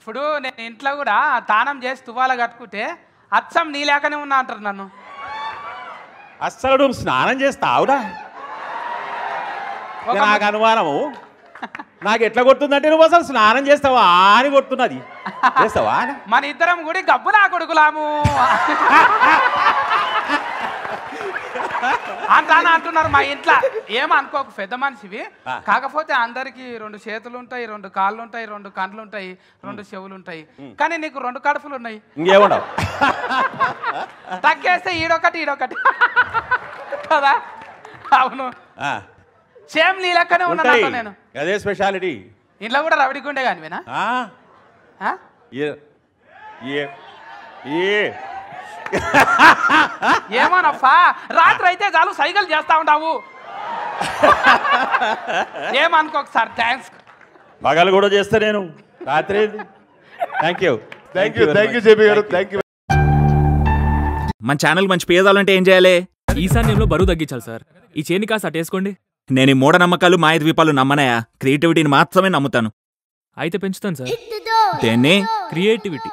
ఇప్పుడు నేను ఇంట్లో కూడా తానం చేసి తువ్వాల కట్టుకుంటే అచ్చం నీ లేకనే ఉన్నా అంటారు నన్ను. అస్సలు నువ్వు స్నానం చేస్తావురా? నాకు అనుమానము. నాకు ఎట్లా కొడుతుందంటే నువ్వు అసలు స్నానం చేస్తావా అని కొడుతున్నది. చేస్తావా? మన ఇద్దరం కూడా గబ్బు నా కొడుకులాము అంటాను అంటున్నారు మా ఇంట్లో. ఏమనుకోకు, పెద్ద మనిషివి. కాకపోతే అందరికి 2 చేతులు ఉంటాయి, 2 కాళ్ళు ఉంటాయి, 2 కండ్లు ఉంటాయి, 2 చెవులు ఉంటాయి. కానీ నీకు 2 కడుపులు ఉన్నాయి. ఇంకేముండవు. తక్కేస్తే ఈడొకటి కదా. అవును, సేమ్ నీ లెక్కనే ఉన్నా నేను. అదే స్పెషాలిటీ. ఇంట్లో కూడా రవిడి గుండే కానివేనా? ఏమోనప్పా, రాత్రి అయితే చాలు సైకిల్ చేస్తా ఉంటావు. ఏమనుకోకు సార్, థ్యాంక్స్. పగలు కూడా చేస్తా నేను, రాత్రి. థ్యాంక్ యూ జేపీ గారు, థ్యాంక్ యూ. మన ఛానల్ మంచి పేదాలంటే ఏం చేయాలి? ఈశాన్యంలో బరువు తగ్గించాలి సార్. ఈ చేని కాస్త అటేసుకోండి. నేను ఈ మూఢనమ్మకాలు మాయద్వీపాలు నమ్మనయా, క్రియేటివిటీని మాత్రమే నమ్ముతాను. అయితే పెంచుతాను సార్. దేన్ని? క్రియేటివిటీ.